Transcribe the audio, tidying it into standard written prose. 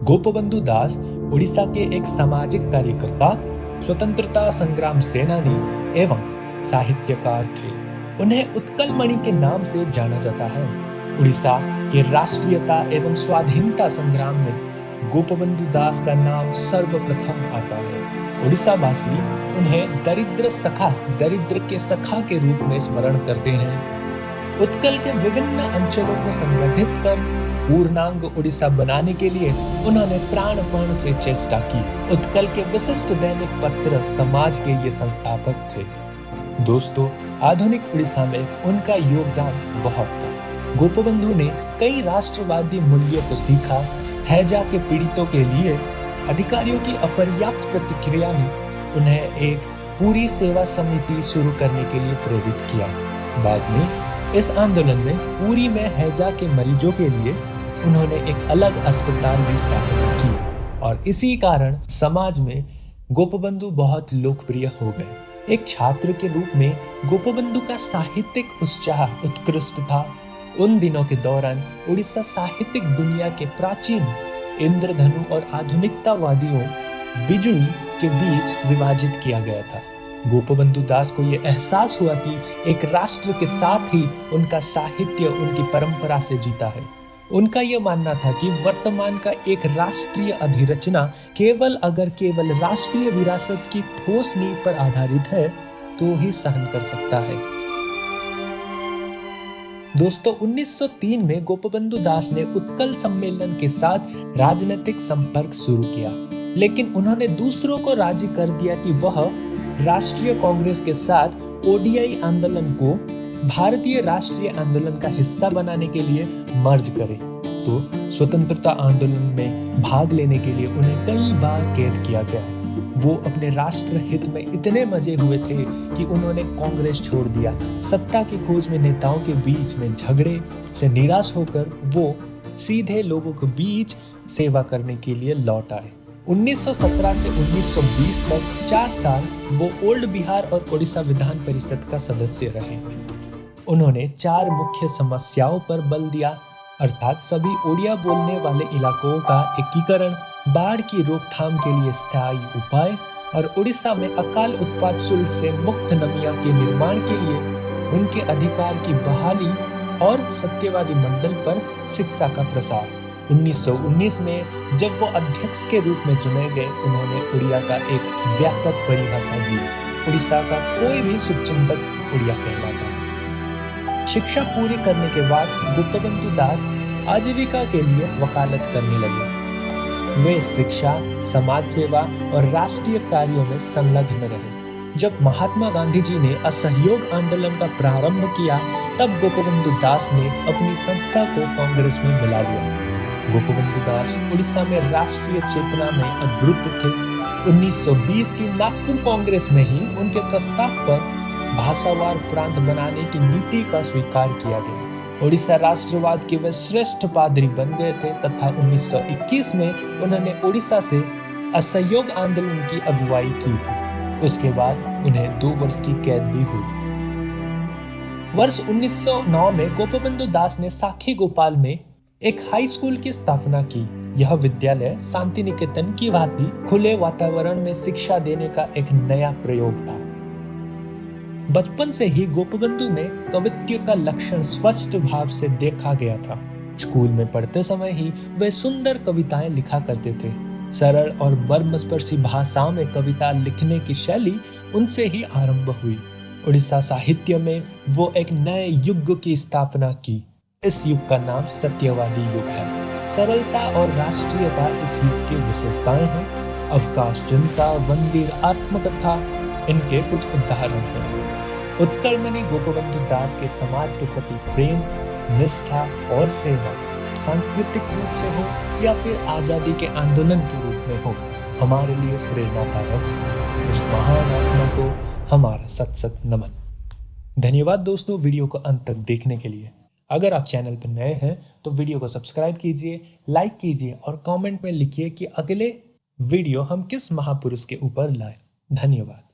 गोपबंधु दास उड़ीसा के एक सामाजिक कार्यकर्ता, स्वतंत्रता संग्राम सेनानी एवं साहित्यकार थे। उन्हें उत्कल मणि के नाम से जाना जाता है। उड़ीसा के राष्ट्रीयता एवं स्वाधीनता संग्राम में गोपबंधु दास का नाम सर्वप्रथम आता है। उड़ीसा वासी उन्हें दरिद्र के सखा के रूप में स्मरण करते हैं। उत्कल के विभिन्न अंचलों को संगठित कर पूर्णांग उड़ीसा बनाने के लिए उन्होंने प्राणपण से चेष्टा की। उत्कल के विशिष्ट दैनिक पत्र समाज के ये संस्थापक थे। दोस्तों, आधुनिक उड़ीसा में उनका योगदान बहुत था। गोपबंधु ने कई राष्ट्रवादी मूल्यों को सीखा। हैजा के पीड़ितों के लिए अधिकारियों की अपर्याप्त प्रतिक्रिया ने उन्हें एक पूरी सेवा समिति शुरू करने के लिए प्रेरित किया। बाद में इस आंदोलन में पुरी में हैजा के मरीजों के लिए उन्होंने एक अलग अस्पताल की स्थापना की और इसी कारण समाज में गोपबंधु बहुत लोकप्रिय हो गए। एक छात्र के रूप में गोपबंधु का साहित्यिक उत्साह उत्कृष्ट था। उन दिनों के दौरान उड़ीसा साहित्यिक दुनिया के प्राचीन इंद्रधनु और आधुनिकतावादियों बिजली के बीच विभाजित किया गया था। गोपबंधु दास को यह एहसास हुआ कि एक राष्ट्र के साथ ही उनका साहित्य उनकी परंपरा से जीता है। उनका यह मानना था कि वर्तमान का एक राष्ट्रीय अधिरचना केवल राष्ट्रीय विरासत की ठोस नींव पर आधारित है तो ही सहन कर सकता है। दोस्तों, 1903 में गोपबंधु दास ने उत्कल सम्मेलन के साथ राजनीतिक संपर्क शुरू किया, लेकिन उन्होंने दूसरों को राजी कर दिया कि वह राष्ट्रीय कांग्रेस के साथ ओडीआई आंदोलन को भारतीय राष्ट्रीय आंदोलन का हिस्सा बनाने के लिए मर्ज करें। तो स्वतंत्रता आंदोलन में भाग लेने के लिए उन्हें कई बार कैद किया गया। वो अपने राष्ट्र हित में इतने मजे हुए थे कि उन्होंने कांग्रेस छोड़ दिया। सत्ता की खोज में नेताओं के बीच में झगड़े से निराश होकर वो सीधे लोगों के बीच सेवा करने के लिए लौट आए। 1917 से 1920 तक 4 साल वो ओल्ड बिहार और ओडिशा विधान परिषद का सदस्य रहे। उन्होंने 4 मुख्य समस्याओं पर बल दिया, अर्थात सभी ओडिया बोलने वाले इलाकों का एकीकरण, बाढ़ की रोकथाम के लिए स्थायी उपाय और उड़ीसा में अकाल उत्पाद शुल्क से मुक्त नमिया के निर्माण के लिए उनके अधिकार की बहाली और सत्यवादी मंडल पर शिक्षा का प्रसार। 1919 में जब वो अध्यक्ष के रूप में चुने गए, उन्होंने उड़िया का एक व्यापक परिभाषा दी। उड़ीसा का कोई भी शुभचिंतक उड़िया कहलाता है। शिक्षा पूरी करने के बाद गोपबंधु दास आजीविका के लिए वकालत करने लगे। वे शिक्षा, समाज सेवा और राष्ट्रीय कार्यों में संलग्न रहे। जब महात्मा गांधी जी ने असहयोग आंदोलन का प्रारंभ किया, तब गोपबंधु दास ने अपनी संस्था को कांग्रेस में मिला लिया। गोपबंधु दास उड़ीसा में राष्ट्रीय चेतना में अग्रदूत थे। 1920 की नागपुर कांग्रेस में ही उनके प्रस्ताव पर भाषावार प्रांत बनाने की नीति का स्वीकार किया गया। उड़ीसा राष्ट्रवाद के वे श्रेष्ठ पादरी बन गए थे तथा 1921 में उन्होंने उड़ीसा से असहयोग आंदोलन की अगुवाई की थी। उसके बाद उन्हें 2 वर्ष की कैद भी हुई। वर्ष 1909 में गोपबंधु दास ने साखी गोपाल में एक हाई स्कूल की स्थापना की। यह विद्यालय शांति निकेतन की भांति खुले वातावरण में शिक्षा देने का एक नया प्रयोग था। बचपन से ही गोपबंधु में कवित्व का लक्षण स्पष्ट भाव से देखा गया था। स्कूल में पढ़ते समय ही वे सुंदर कविताएं लिखा करते थे। सरल और मर्मस्पर्शी भाषाओं में कविता लिखने की शैली उनसे ही आरंभ हुई। उड़ीसा साहित्य में वो एक नए युग की स्थापना की। इस युग का नाम सत्यवादी युग है। सरलता और राष्ट्रीयता इस युग की विशेषताएं हैं। अवकाश जनता, मंदिर, आत्मकथा इनके कुछ उदाहरण हैं। उत्कलमणि गोपबंधु दास के समाज के प्रति प्रेम, निष्ठा और सेवा सांस्कृतिक रूप से हो या फिर आजादी के आंदोलन के रूप में हो, हमारे लिए प्रेरणादायक है। उस महान आत्मा को हमारा सत सत नमन। धन्यवाद दोस्तों, वीडियो को अंत तक देखने के लिए। अगर आप चैनल पर नए हैं तो वीडियो को सब्सक्राइब कीजिए, लाइक कीजिए और कमेंट में लिखिए कि अगले वीडियो हम किस महापुरुष के ऊपर लाएं। धन्यवाद।